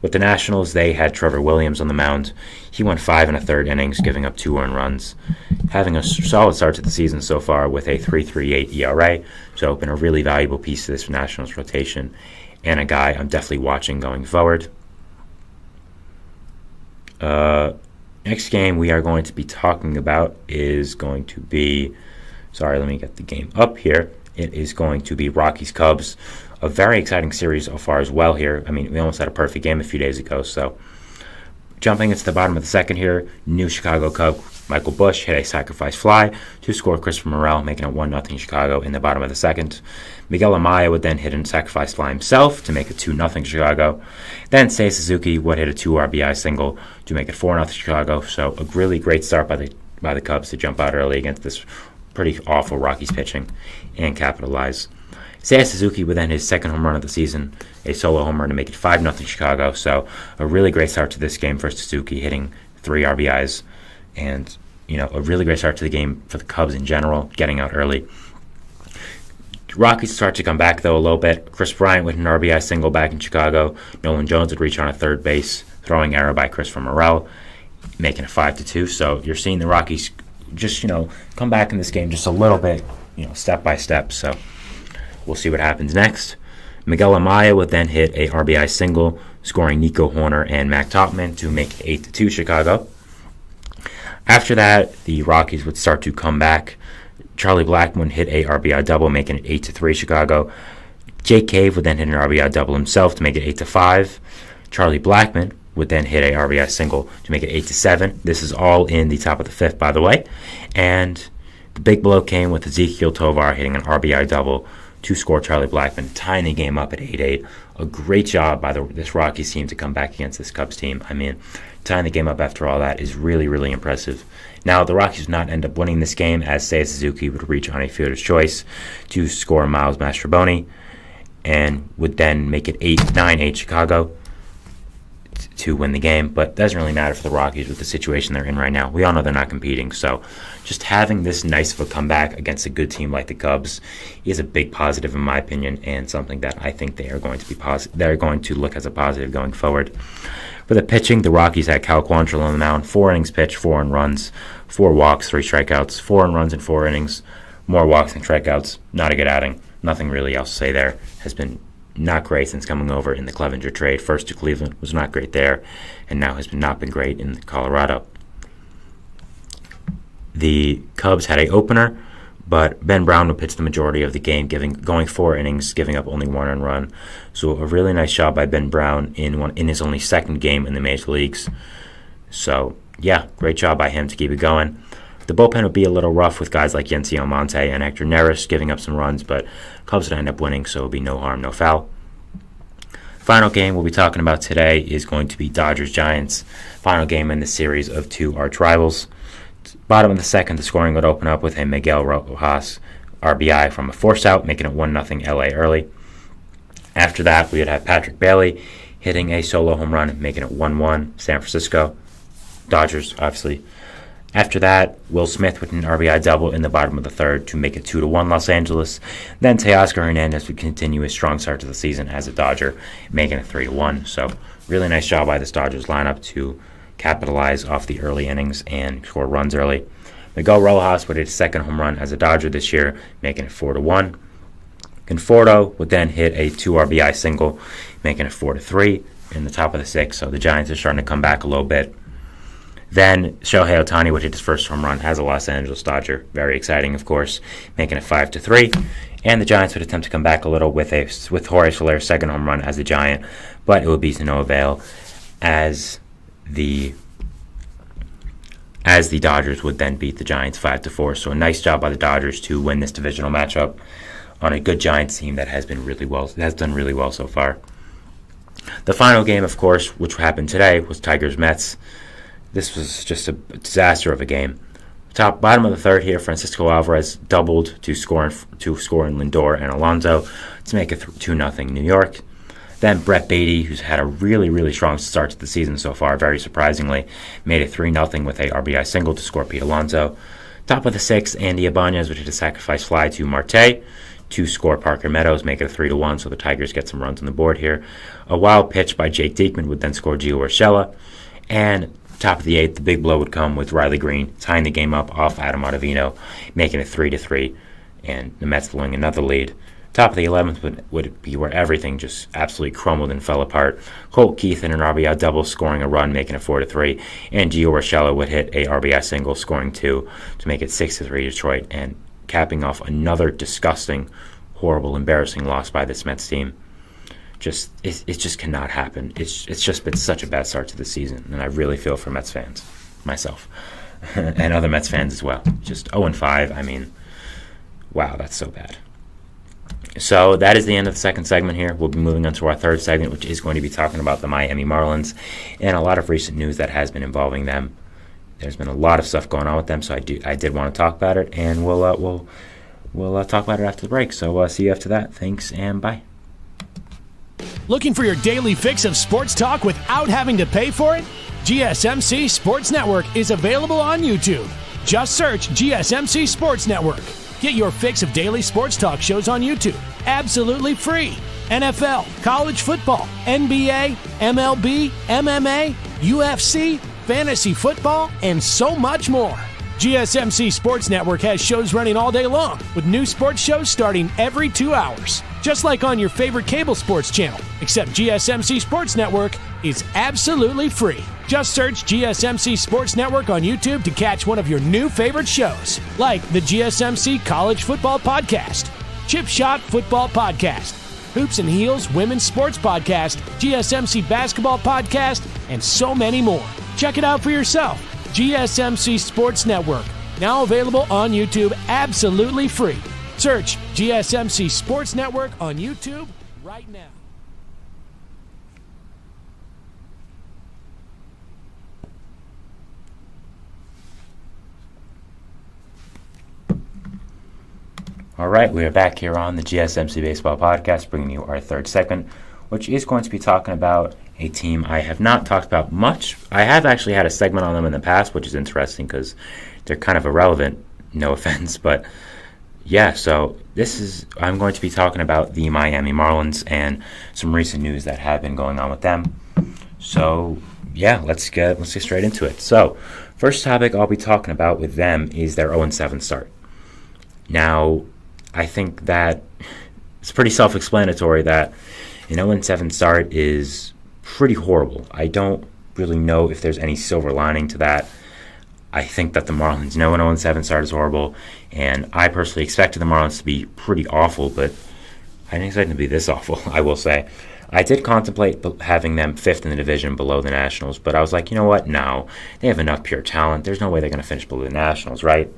With the Nationals, they had Trevor Williams on the mound. He went 5 1/3 innings, giving up 2 earned runs. Having a solid start to the season so far with a 3.38 ERA, so been a really valuable piece to this Nationals rotation, and a guy I'm definitely watching going forward. Next game we are going to be talking about is going to be, let me get the game up here. It is going to be Rockies-Cubs. A very exciting series so far as well here. I mean, we almost had a perfect game a few days ago. So, jumping into the bottom of the 2nd here, new Chicago Cub Michael Busch hit a sacrifice fly to score Christopher Morel, making it 1-0 Chicago in the bottom of the 2nd. Miguel Amaya would then hit a sacrifice fly himself to make it 2-0 Chicago. Then Seiya Suzuki would hit a 2 RBI single to make it 4-0 Chicago. So, a really great start by the Cubs to jump out early against this pretty awful Rockies pitching and capitalize. Seiya Suzuki would then hit his 2nd home run of the season, a solo home run to make it 5-0 Chicago. So a really great start to this game for Suzuki, hitting 3 RBIs, and a really great start to the game for the Cubs in general, getting out early. Rockies start to come back though a little bit. Chris Bryant with an RBI single back in Chicago. Nolan Jones would reach on a third base, throwing error by Christopher Morel, making it 5-2. So you're seeing the Rockies just come back in this game just a little bit, step by step. So we'll see what happens next. Miguel Amaya would then hit a RBI single, scoring Nico Horner and Mac Topman to make it 8-2 Chicago. After that, the Rockies would start to come back. Charlie Blackmon hit a RBI double, making it 8-3 Chicago. Jake Cave would then hit an RBI double himself to make it 8-5. Charlie Blackmon would then hit a RBI single to make it 8-7. This is all in the top of the 5th, by the way. And the big blow came with Ezekiel Tovar hitting an RBI double to score Charlie Blackmon, tying the game up at 8-8. A great job by this Rockies team to come back against this Cubs team. I mean, tying the game up after all that is really, really impressive. Now, the Rockies would not end up winning this game, as Seiya Suzuki would reach on a fielder's choice to score Miles Mastrobuoni, and would then make it 9-8 Chicago to win the game. But it doesn't really matter for the Rockies with the situation they're in right now. We all know they're not competing, so just having this nice of a comeback against a good team like the Cubs is a big positive in my opinion, and something that I think they are going to be they're going to look as a positive going forward. For the pitching, the Rockies had Cal Quantrill on the mound, 4 innings pitched, 4 earned runs, 4 walks, 3 strikeouts, 4 earned runs in 4 innings, more walks than strikeouts. Not a good outing. Nothing really else to say there. Has been not great since coming over in the Clevenger trade. First to Cleveland, was not great there, and now has not been great in Colorado. The Cubs had an opener, but Ben Brown would pitch the majority of the game, going 4 innings, giving up only 1 earned run. So a really nice job by Ben Brown in his only 2nd game in the major leagues. So yeah, great job by him to keep it going. The bullpen would be a little rough with guys like Yency Almonte and Hector Neris giving up some runs, but Cubs would end up winning, so it would be no harm, no foul. Final game we'll be talking about today is going to be Dodgers-Giants. Final game in the series of 2 arch rivals. Bottom of the 2nd, the scoring would open up with a Miguel Rojas RBI from a force out, making it 1-0 LA early. After that, we would have Patrick Bailey hitting a solo home run, making it 1-1 San Francisco. Dodgers, obviously. After that, Will Smith with an RBI double in the bottom of the third to make it 2-1 Los Angeles. Then Teoscar Hernandez would continue his strong start to the season as a Dodger, making it 3-1. So really nice job by this Dodgers lineup to capitalize off the early innings and score runs early. Miguel Rojas would hit his second home run as a Dodger this year, making it 4-1. Conforto would then hit a 2 RBI single, making it 4-3 in the top of the sixth. So the Giants are starting to come back a little bit. Then Shohei Ohtani would hit his first home run as a Los Angeles Dodger. Very exciting, of course, making it 5-3. And the Giants would attempt to come back a little with Jorge Soler's second home run as a Giant, but it would be to no avail as the Dodgers would then beat the Giants 5-4. So a nice job by the Dodgers to win this divisional matchup on a good Giants team that has done really well so far. The final game, of course, which happened today, was Tigers-Mets. This was just a disaster of a game. Bottom of the third here, Francisco Alvarez doubled to score in Lindor and Alonso to make it 2-0 New York. Then Brett Beatty, who's had a really, really strong start to the season so far, very surprisingly, made it 3-0 with a RBI single to score Pete Alonso. Top of the sixth, Andy Ibanez would hit a sacrifice fly to Marte to score Parker Meadows, make it a 3-1, so the Tigers get some runs on the board here. A wild pitch by Jake Diekman would then score Gio Urshela. And top of the eighth, the big blow would come with Riley Green tying the game up off Adam Ottavino, making it 3-3, and the Mets blowing another lead. Top of the 11th would be where everything just absolutely crumbled and fell apart. Colt Keith in an RBI double, scoring a run, making it 4-3, and Gio Urshela would hit a RBI single, scoring 2 to make it 6-3 Detroit, and capping off another disgusting, horrible, embarrassing loss by this Mets team. It just cannot happen. It's just been such a bad start to the season, and I really feel for Mets fans, myself, and other Mets fans as well. Just 0-5. I mean, wow, that's so bad. So that is the end of the second segment here. We'll be moving on to our third segment, which is going to be talking about the Miami Marlins and a lot of recent news that has been involving them. There's been a lot of stuff going on with them, so I did want to talk about it, and we'll talk about it after the break. So see you after that. Thanks, and bye. Looking for your daily fix of sports talk without having to pay for it? GSMC Sports Network is available on YouTube. Just search GSMC Sports Network. Get your fix of daily sports talk shows on YouTube, absolutely free. NFL, college football, NBA, MLB, MMA, UFC, fantasy football, and so much more. GSMC Sports Network has shows running all day long, with new sports shows starting every 2 hours. Just like on your favorite cable sports channel, except GSMC Sports Network is absolutely free. Just search GSMC Sports Network on YouTube to catch one of your new favorite shows, like the GSMC College Football Podcast, Chip Shot Football Podcast, Hoops and Heels Women's Sports Podcast, GSMC Basketball Podcast, and so many more. Check it out for yourself. GSMC Sports Network, now available on YouTube absolutely free. Search GSMC Sports Network on YouTube right now. All right, we are back here on the GSMC Baseball Podcast, bringing you our third segment, which is going to be talking about a team I have not talked about much. I have actually had a segment on them in the past, which is interesting because they're kind of irrelevant, no offense, but yeah, so I'm going to be talking about the Miami Marlins and some recent news that have been going on with them. So yeah, let's get straight into it. So first topic I'll be talking about with them is their 0-7 start. Now, I think that it's pretty self-explanatory that an 0-7 start is pretty horrible. I don't really know if there's any silver lining to that. I think that the Marlins know an 0-7 start is horrible, and I personally expected the Marlins to be pretty awful, but I didn't expect them to be this awful, I will say. I did contemplate having them fifth in the division below the Nationals, but I was like, you know what? No. They have enough pure talent. There's no way they're going to finish below the Nationals, right?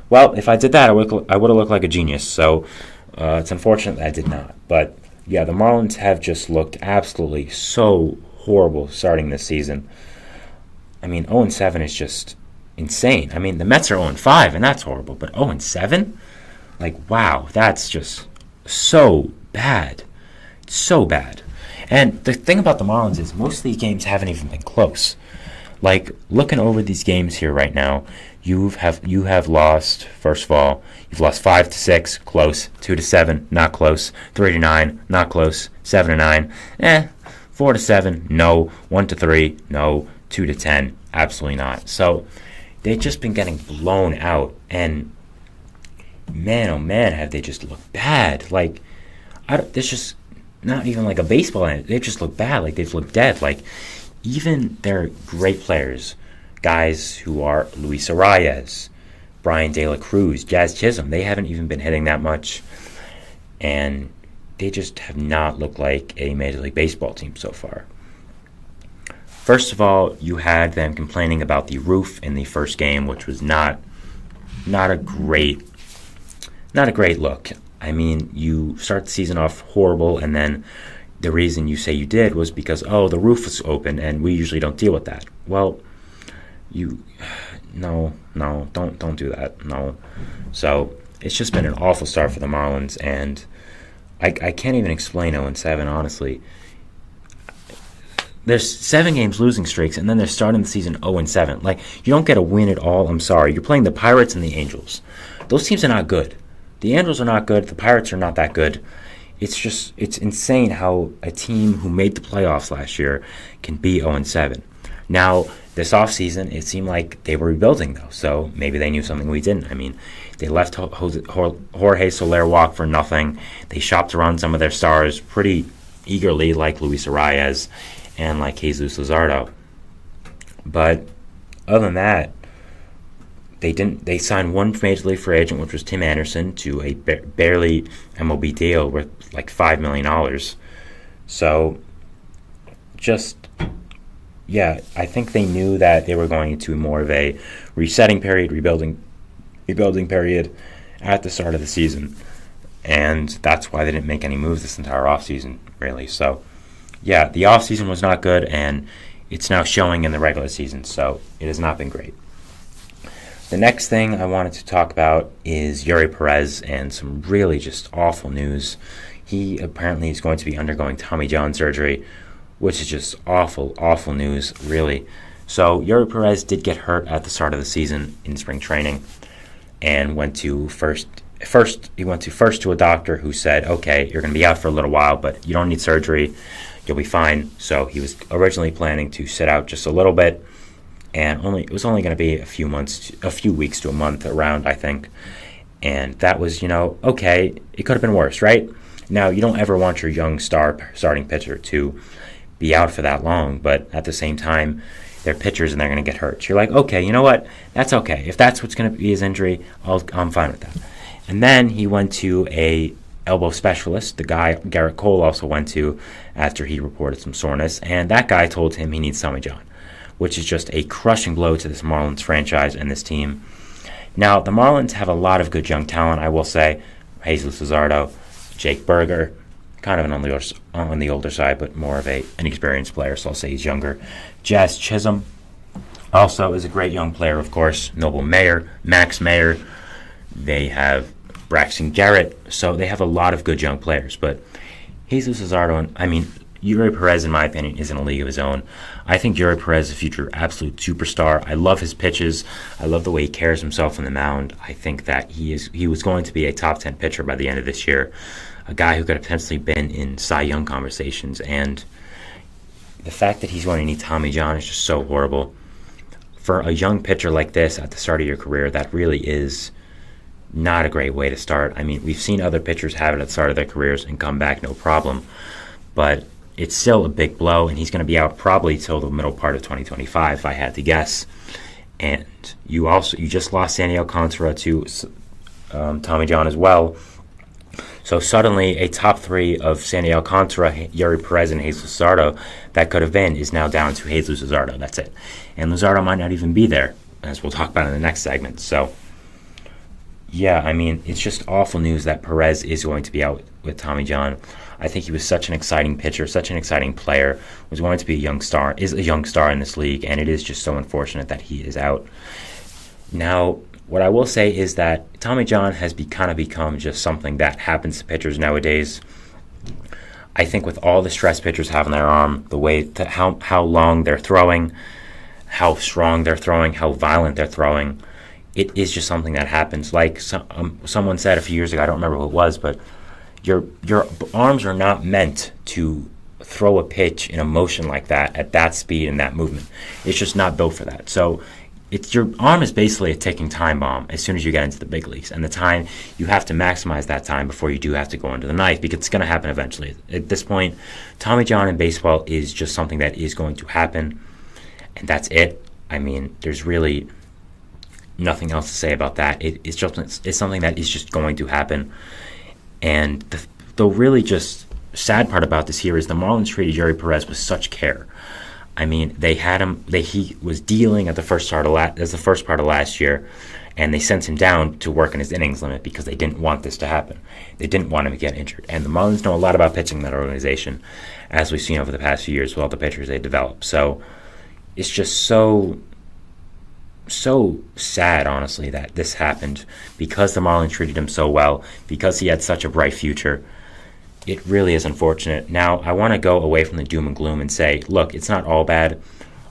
Well, if I did that, I would have looked like a genius, so it's unfortunate that I did not. But yeah, the Marlins have just looked absolutely so horrible starting this season. I mean, 0-7 is just insane. I mean, the Mets are 0-5, and that's horrible, but 0-7? Like, wow, that's just so bad. So bad. And the thing about the Marlins is most of these games haven't even been close. Like, looking over these games here right now, you have lost, first of all, you've lost 5-6, close, 2-7, not close, 3-9, not close, 7-9, 4-7, no, 1-3, no, 2-10, absolutely not. So they've just been getting blown out, and man, oh man, have they just looked bad. Like, there's just not even like a baseball in it. They just look bad. Like, they've looked dead. Like, even their great players, guys who are Luis Arias, Brian De La Cruz, Jazz Chisholm, they haven't even been hitting that much. And they just have not looked like a Major League Baseball team so far. First of all, you had them complaining about the roof in the first game, which was not a great look. I mean, you start the season off horrible, and then the reason you say you did was because, the roof was open, and we usually don't deal with that. Well, no, don't do that, no. So it's just been an awful start for the Marlins, and I can't even explain 0-7, honestly. There's 7 games losing streaks, and then they're starting the season 0-7. Like, you don't get a win at all, I'm sorry. You're playing the Pirates and the Angels. Those teams are not good. The Angels are not good. The Pirates are not that good. It's insane how a team who made the playoffs last year can be 0-7. Now, this offseason, it seemed like they were rebuilding, though, so maybe they knew something we didn't. I mean, they let Jorge Soler walk for nothing. They shopped around some of their stars pretty eagerly, like Luis Arias and like Jesus Luzardo. But other than that, they signed one major league free agent, which was Tim Anderson, to a barely MLB deal worth like $5 million. So, I think they knew that they were going into more of a resetting period, rebuilding period at the start of the season. And that's why they didn't make any moves this entire offseason, really. So, the offseason was not good, and it's now showing in the regular season. So, it has not been great. The next thing I wanted to talk about is Yuri Perez and some really just awful news. He apparently is going to be undergoing Tommy John surgery, which is just awful, awful news, really. So Yuri Perez did get hurt at the start of the season in spring training and went to first to a doctor who said, okay, you're going to be out for a little while, but you don't need surgery. You'll be fine. So he was originally planning to sit out just a little bit. And it was only going to be a few weeks to a month around, I think. And that was, okay, it could have been worse, right? Now, you don't ever want your young starting pitcher to be out for that long, but at the same time, they're pitchers and they're going to get hurt. So you're like, okay, you know what? That's okay. If that's what's going to be his injury, I'm fine with that. And then he went to a elbow specialist, the guy Garrett Cole also went to after he reported some soreness, and that guy told him he needs Tommy John, which is just a crushing blow to this Marlins franchise and this team. Now, the Marlins have a lot of good young talent, I will say. Jesus Luzardo, Jake Berger, kind of on the older side, but more of an experienced player, so I'll say he's younger. Jazz Chisholm also is a great young player, of course. Noble Mayer, Max Mayer. They have Braxton Garrett, so they have a lot of good young players. But Jesus Luzardo, Yuri Perez, in my opinion, is in a league of his own. I think Yuri Perez is a future absolute superstar. I love his pitches. I love the way he carries himself on the mound. I think that he was going to be a top 10 pitcher by the end of this year, a guy who could have potentially been in Cy Young conversations. And the fact that he's going to need Tommy John is just so horrible. For a young pitcher like this at the start of your career, that really is not a great way to start. We've seen other pitchers have it at the start of their careers and come back no problem. But it's still a big blow, and he's going to be out probably till the middle part of 2025, if I had to guess. And you just lost Sandy Alcantara to Tommy John as well. So suddenly, a top 3 of Sandy Alcantara, Yuri Perez, and Jesus Luzardo that could have been is now down to Jesus Luzardo. That's it. And Luzardo might not even be there, as we'll talk about in the next segment. So, it's just awful news that Perez is going to be out with Tommy John. I think he was such an exciting pitcher, such an exciting player, was going to be is a young star in this league, and it is just so unfortunate that he is out. Now, what I will say is that Tommy John has kind of become just something that happens to pitchers nowadays. I think with all the stress pitchers have on their arm, the way how long they're throwing, how strong they're throwing, how violent they're throwing, it is just something that happens. Like someone said a few years ago, I don't remember who it was, but your arms are not meant to throw a pitch in a motion like that at that speed and that movement. It's just not built for that. So your arm is basically a ticking time bomb as soon as you get into the big leagues. And the time, you have to maximize that time before you do have to go into the knife, because it's going to happen eventually. At this point, Tommy John in baseball is just something that is going to happen, and that's it. I mean, there's really nothing else to say about that. It's something that is just going to happen. And the really just sad part about this here is the Marlins treated Yuri Perez with such care. I mean, they had him. He was dealing at the first part of last year, and they sent him down to work on his innings limit because they didn't want this to happen. They didn't want him to get injured. And the Marlins know a lot about pitching in that organization, as we've seen over the past few years with all the pitchers they developed. So it's just so sad, honestly, that this happened because the Marlins treated him so well, because he had such a bright future. It really is unfortunate. Now, I want to go away from the doom and gloom and say, look, it's not all bad.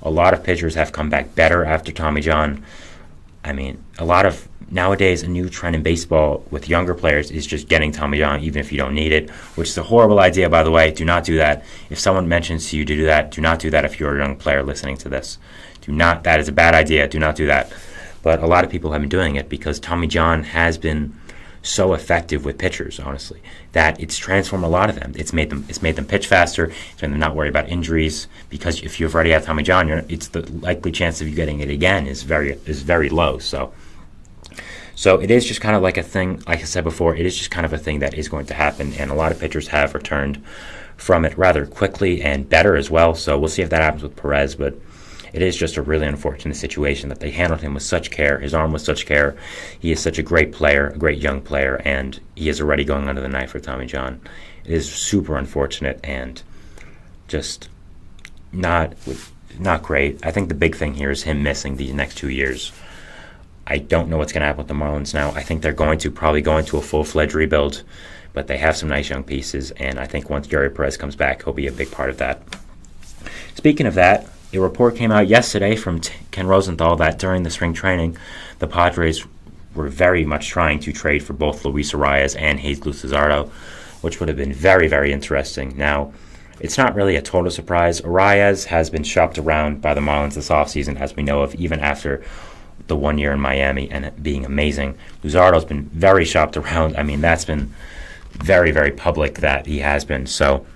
A lot of pitchers have come back better after Tommy John. I mean, nowadays, a new trend in baseball with younger players is just getting Tommy John even if you don't need it, which is a horrible idea, by the way. Do not do that. If someone mentions to you to do that, do not do that if you're a young player listening to this. That is a bad idea. Do not do that. But a lot of people have been doing it because Tommy John has been so effective with pitchers, honestly, that it's transformed a lot of them. It's made them pitch faster. It's made them not worry about injuries, because if you've already had Tommy John, it's the likely chance of you getting it again is very low. So it is just kind of like a thing. Like I said before, it is just kind of a thing that is going to happen, and a lot of pitchers have returned from it rather quickly and better as well. So we'll see if that happens with Perez, but it is just a really unfortunate situation that they handled him with such care, his arm with such care. He is such a great player, a great young player, and he is already going under the knife for Tommy John. It is super unfortunate and just not great. I think the big thing here is him missing these next 2 years. I don't know what's going to happen with the Marlins now. I think they're probably going to a full-fledged rebuild, but they have some nice young pieces, and I think once Yuri Perez comes back, he'll be a big part of that. Speaking of that, a report came out yesterday from Ken Rosenthal that during the spring training, the Padres were very much trying to trade for both Luis Arias and Jesus Luzardo, which would have been very, very interesting. Now, it's not really a total surprise. Arias has been shopped around by the Marlins this offseason, as we know of, even after the 1 year in Miami and it being amazing. Luzardo's been very shopped around. I mean, that's been very, very public that he has been. So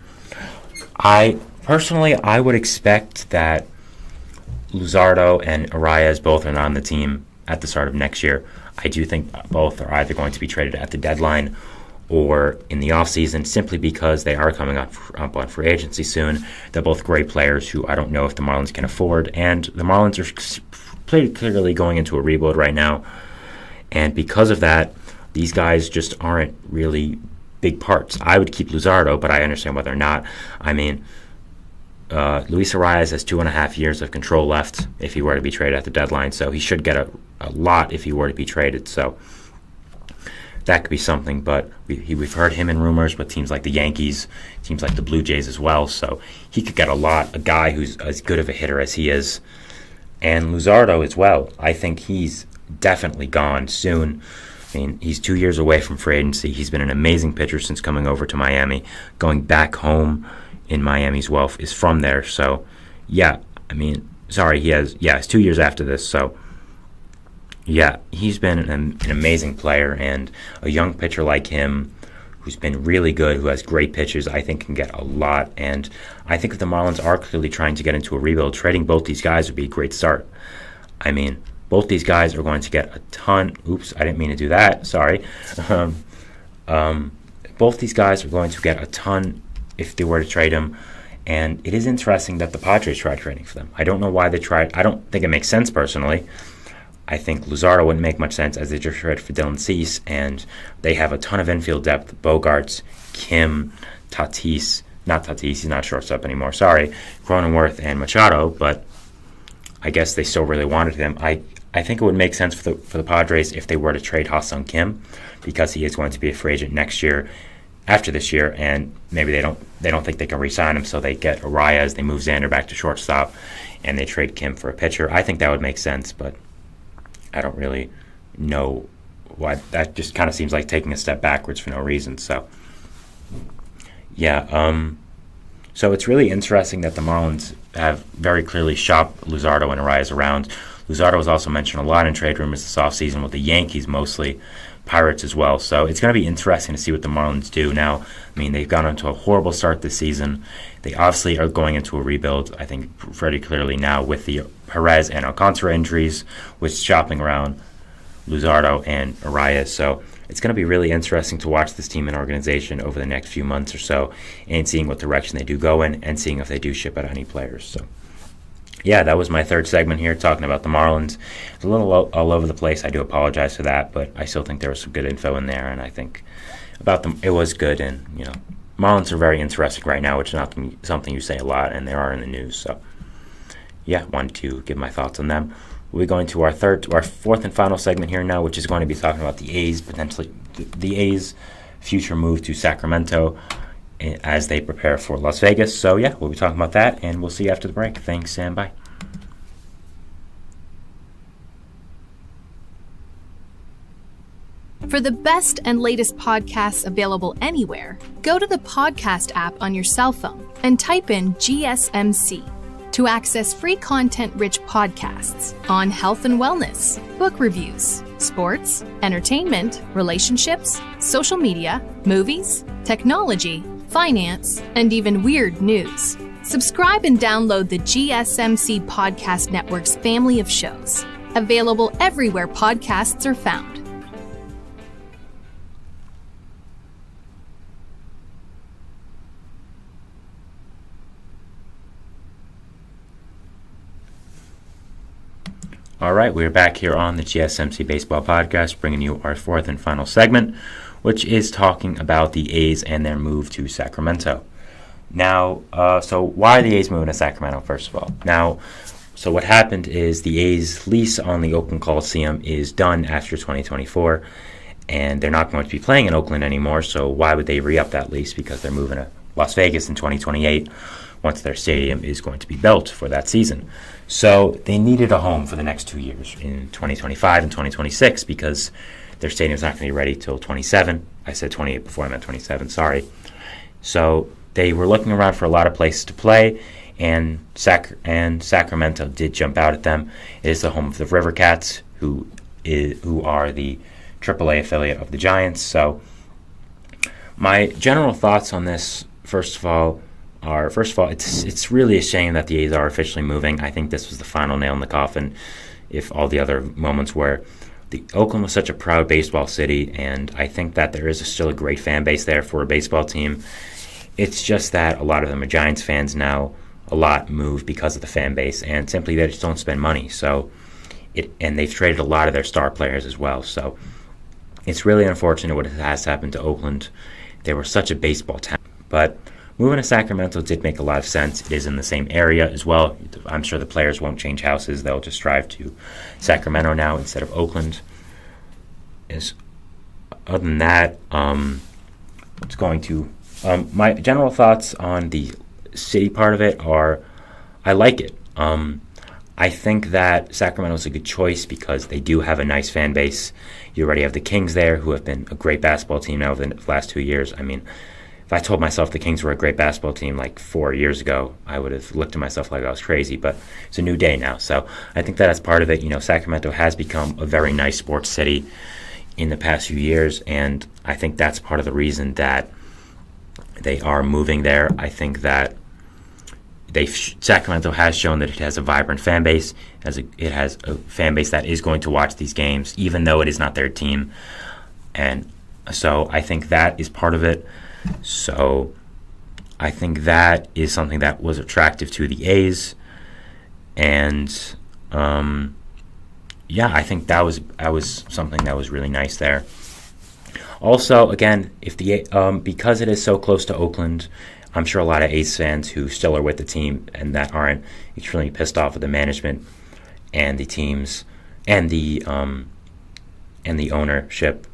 Personally, I would expect that Luzardo and Arias both are not on the team at the start of next year. I do think both are either going to be traded at the deadline or in the offseason, simply because they are coming up on free agency soon. They're both great players who I don't know if the Marlins can afford, and the Marlins are pretty clearly going into a rebuild right now. And because of that, these guys just aren't really big parts. I would keep Luzardo, but I understand whether or not. I mean, Luis Arias has 2.5 years of control left if he were to be traded at the deadline, so he should get a lot if he were to be traded. So that could be something, but we've heard him in rumors with teams like the Yankees, teams like the Blue Jays as well, so he could get a guy who's as good of a hitter as he is. And Luzardo as well. I think he's definitely gone soon. I mean, he's 2 years away from free agency. He's been an amazing pitcher since coming over to Miami. Going back home in Miami as well is from there. So, yeah, I mean, it's 2 years after this. So, yeah, he's been an amazing player, and a young pitcher like him who's been really good, who has great pitches, I think can get a lot. And I think if the Marlins are clearly trying to get into a rebuild, trading both these guys would be a great start. I mean, both these guys are going to get a ton. Oops, I didn't mean to do that. Sorry. Both these guys are going to get a ton if they were to trade him. And it is interesting that the Padres tried trading for them. I don't know why they tried. I don't think it makes sense personally. I think Luzardo wouldn't make much sense, as they just traded for Dylan Cease, and they have a ton of infield depth. Bogarts, Kim, Tatis, he's not shortstop anymore, sorry, Cronenworth and Machado, but I guess they still really wanted him. I think it would make sense for the Padres if they were to trade Ha-Seong Kim, because he is going to be a free agent next year, after this year, and maybe they don't think they can re-sign him, so they get Arias, they move Xander back to shortstop, and they trade Kim for a pitcher. I think that would make sense, but I don't really know why. That just kind of seems like taking a step backwards for no reason. So, yeah. So it's really interesting that the Marlins have very clearly shopped Luzardo and Arias around. Luzardo was also mentioned a lot in trade rumors this offseason with the Yankees mostly, Pirates as well. So it's going to be interesting to see what the Marlins do now. I mean, they've gone into a horrible start this season. They obviously are going into a rebuild, I think, pretty clearly now with the Perez and Alcantara injuries, with shopping around Luzardo and Arias. So it's going to be really interesting to watch this team and organization over the next few months or so, and seeing what direction they do go in, and seeing if they do ship out any players. So, yeah, that was my third segment here, talking about the Marlins. It's a little all over the place. I do apologize for that, but I still think there was some good info in there, and I think about them it was good. And Marlins are very interesting right now, which is not something you say a lot, and they are in the news. So, yeah, wanted to give my thoughts on them. We'll be going to our fourth and final segment here now, which is going to be talking about the A's, potentially the A's' future move to Sacramento as they prepare for Las Vegas. So, yeah, we'll be talking about that, and we'll see you after the break. Thanks, and bye. For the best and latest podcasts available anywhere, go to the podcast app on your cell phone and type in GSMC to access free content-rich podcasts on health and wellness, book reviews, sports, entertainment, relationships, social media, movies, technology, finance, and even weird news. Subscribe and download the GSMC Podcast Network's family of shows, available everywhere podcasts are found. All right, we're back here on the GSMC Baseball Podcast, bringing you our fourth and final segment, which is talking about the A's and their move to Sacramento. Now, so why are the A's moving to Sacramento, first of all? Now, so what happened is the A's lease on the Oakland Coliseum is done after 2024, and they're not going to be playing in Oakland anymore, so why would they re-up that lease? Because they're moving to Las Vegas in 2028, once their stadium is going to be built for that season. So they needed a home for the next 2 years, in 2025 and 2026, because their stadium's not going to be ready till 27. I said 28 before, I meant 27, sorry. So they were looking around for a lot of places to play, and Sacramento did jump out at them. It is the home of the River Cats, who are the AAA affiliate of the Giants. So my general thoughts on this, first of all, it's really a shame that the A's are officially moving. I think this was the final nail in the coffin, if all the other moments were. Oakland was such a proud baseball city, and I think that there is still a great fan base there for a baseball team. It's just that a lot of them are Giants fans now. A lot move because of the fan base, and simply they just don't spend money. And they've traded a lot of their star players as well. So it's really unfortunate what has happened to Oakland. They were such a baseball town, but moving to Sacramento did make a lot of sense. It is in the same area as well. I'm sure the players won't change houses. They'll just drive to Sacramento now instead of Oakland. Other than that, it's going to... my general thoughts on the city part of it are, I like it. I think that Sacramento is a good choice because they do have a nice fan base. You already have the Kings there, who have been a great basketball team now over the last 2 years. I mean, if I told myself the Kings were a great basketball team like 4 years ago, I would have looked at myself like I was crazy, but it's a new day now. So I think that as part of it, Sacramento has become a very nice sports city in the past few years, and I think that's part of the reason that they are moving there. I think that Sacramento has shown that it has a vibrant fan base. It has a fan base that is going to watch these games, even though it is not their team. And so I think that is part of it. So I think that is something that was attractive to the A's. And I think that was something that was really nice there. Also, again, because it is so close to Oakland, I'm sure a lot of A's fans who still are with the team and that aren't extremely pissed off with the management and the team's and the ownership.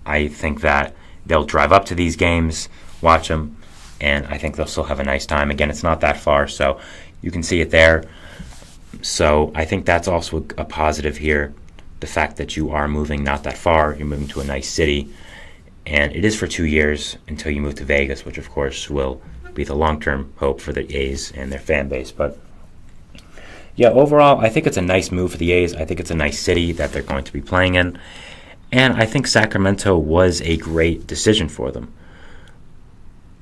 I think that they'll drive up to these games, watch them, and I think they'll still have a nice time. Again, it's not that far, so you can see it there. So I think that's also a positive here, the fact that you are moving not that far, you're moving to a nice city, and it is for 2 years until you move to Vegas, which of course will be the long-term hope for the A's and their fan base. But yeah, overall, I think it's a nice move for the A's. I think it's a nice city that they're going to be playing in, and I think Sacramento was a great decision for them.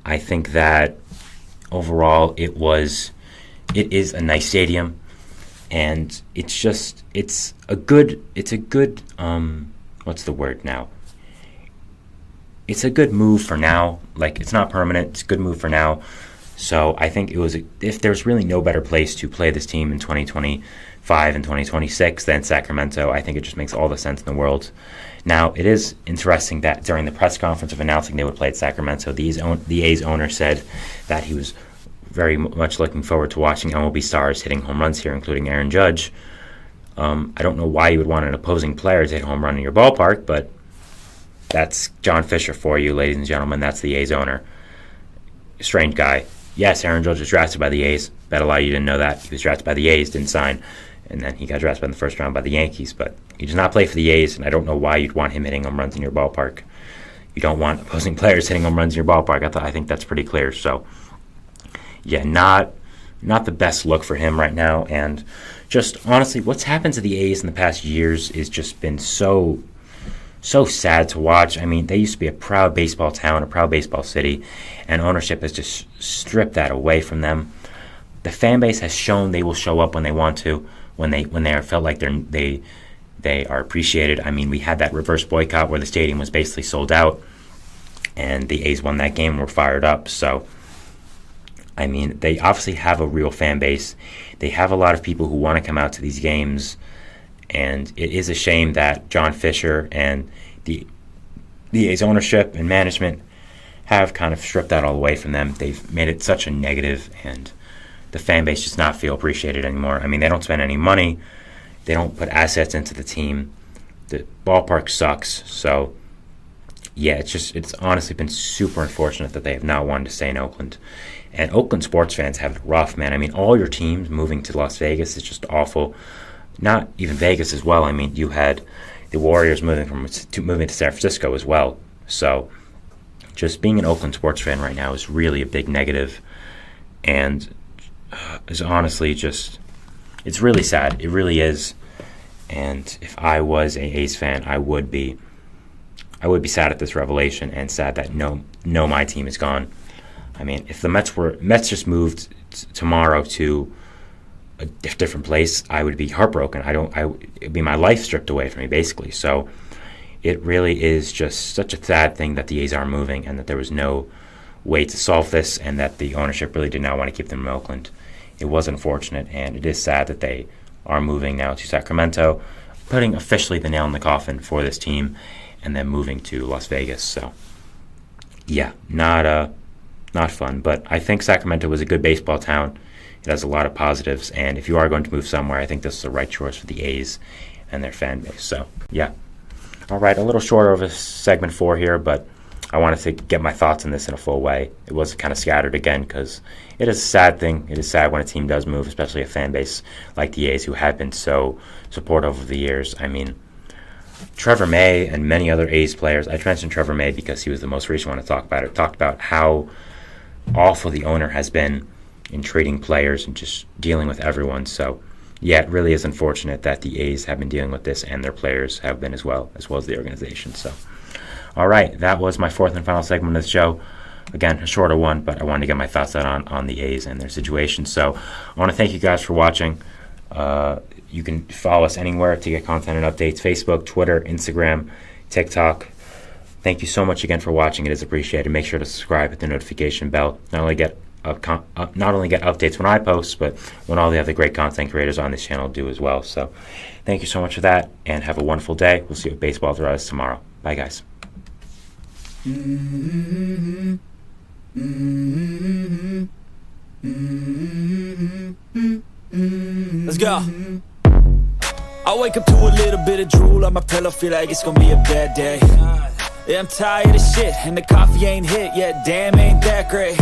I think that overall it is a nice stadium, and it's a good what's the word now? It's a good move for now. Like, it's not permanent. It's a good move for now. So I think if there's really no better place to play this team in 2025 and 2026 than Sacramento, I think it just makes all the sense in the world. Now, it is interesting that during the press conference of announcing they would play at Sacramento, the A's owner said that he was very much looking forward to watching MLB stars hitting home runs here, including Aaron Judge. I don't know why you would want an opposing player to hit a home run in your ballpark, but that's John Fisher for you, ladies and gentlemen. That's the A's owner. Strange guy. Yes, Aaron Judge was drafted by the A's. Bet a lot of you didn't know that. He was drafted by the A's, didn't sign, and then he got drafted in the first round by the Yankees. But he does not play for the A's, and I don't know why you'd want him hitting home runs in your ballpark. You don't want opposing players hitting home runs in your ballpark. I think that's pretty clear. So, yeah, not the best look for him right now. And just honestly, what's happened to the A's in the past years has just been so sad to watch. I mean, they used to be a proud baseball town, a proud baseball city, and ownership has just stripped that away from them. The fan base has shown they will show up when they want to, when they are felt like they are appreciated. I mean, we had that reverse boycott where the stadium was basically sold out, and the A's won that game and were fired up. So, I mean, they obviously have a real fan base. They have a lot of people who want to come out to these games. And it is a shame that John Fisher and the A's ownership and management have kind of stripped that all away from them. They've made it such a negative, and the fan base does not feel appreciated anymore. I mean, they don't spend any money. They don't put assets into the team. The ballpark sucks. So, yeah, it's honestly been super unfortunate that they have not wanted to stay in Oakland. And Oakland sports fans have it rough, man. I mean, all your teams moving to Las Vegas is just awful. Not even Vegas as well. I mean, you had the Warriors moving to San Francisco as well. So just being an Oakland sports fan right now is really a big negative, and is honestly it's really sad. It really is. And if I was a A's fan, I would be sad at this revelation and sad that no, my team is gone. I mean, if the Mets just moved tomorrow to a different place, I would be heartbroken. It'd be my life stripped away from me, basically. So it really is just such a sad thing that the A's are moving, and that there was no way to solve this, and that the ownership really did not want to keep them in Oakland. It was unfortunate, and it is sad that they are moving now to Sacramento, putting officially the nail in the coffin for this team, and then moving to Las Vegas. So yeah, not fun. But I think Sacramento was a good baseball town. It has a lot of positives, and if you are going to move somewhere, I think this is the right choice for the A's and their fan base. So, yeah. All right, a little shorter of a segment 4 here, but I wanted to get my thoughts on this in a full way. It was kind of scattered again because it is a sad thing. It is sad when a team does move, especially a fan base like the A's who have been so supportive over the years. I mean, Trevor May and many other A's players, I mentioned Trevor May because he was the most recent one to talk about it, talked about how awful the owner has been in treating players and just dealing with everyone. So, yeah, it really is unfortunate that the A's have been dealing with this, and their players have been as well as the organization. So, all right, that was my 4th and final segment of the show. Again, a shorter one, but I wanted to get my thoughts out on the A's and their situation. So, I want to thank you guys for watching. You can follow us anywhere to get content and updates: Facebook, Twitter, Instagram, TikTok. Thank you so much again for watching. It is appreciated. Make sure to subscribe, hit the notification bell. Not only get updates when I post, but when all the other great content creators on this channel do as well. So thank you so much for that, and have a wonderful day. We'll see you at Baseball throughout us tomorrow. Bye, guys. Let's go. I I wake up to a little bit of drool on my pillow, feel like it's gonna be a bad day. Yeah, I'm tired of shit, and the coffee ain't hit yet, damn ain't that great.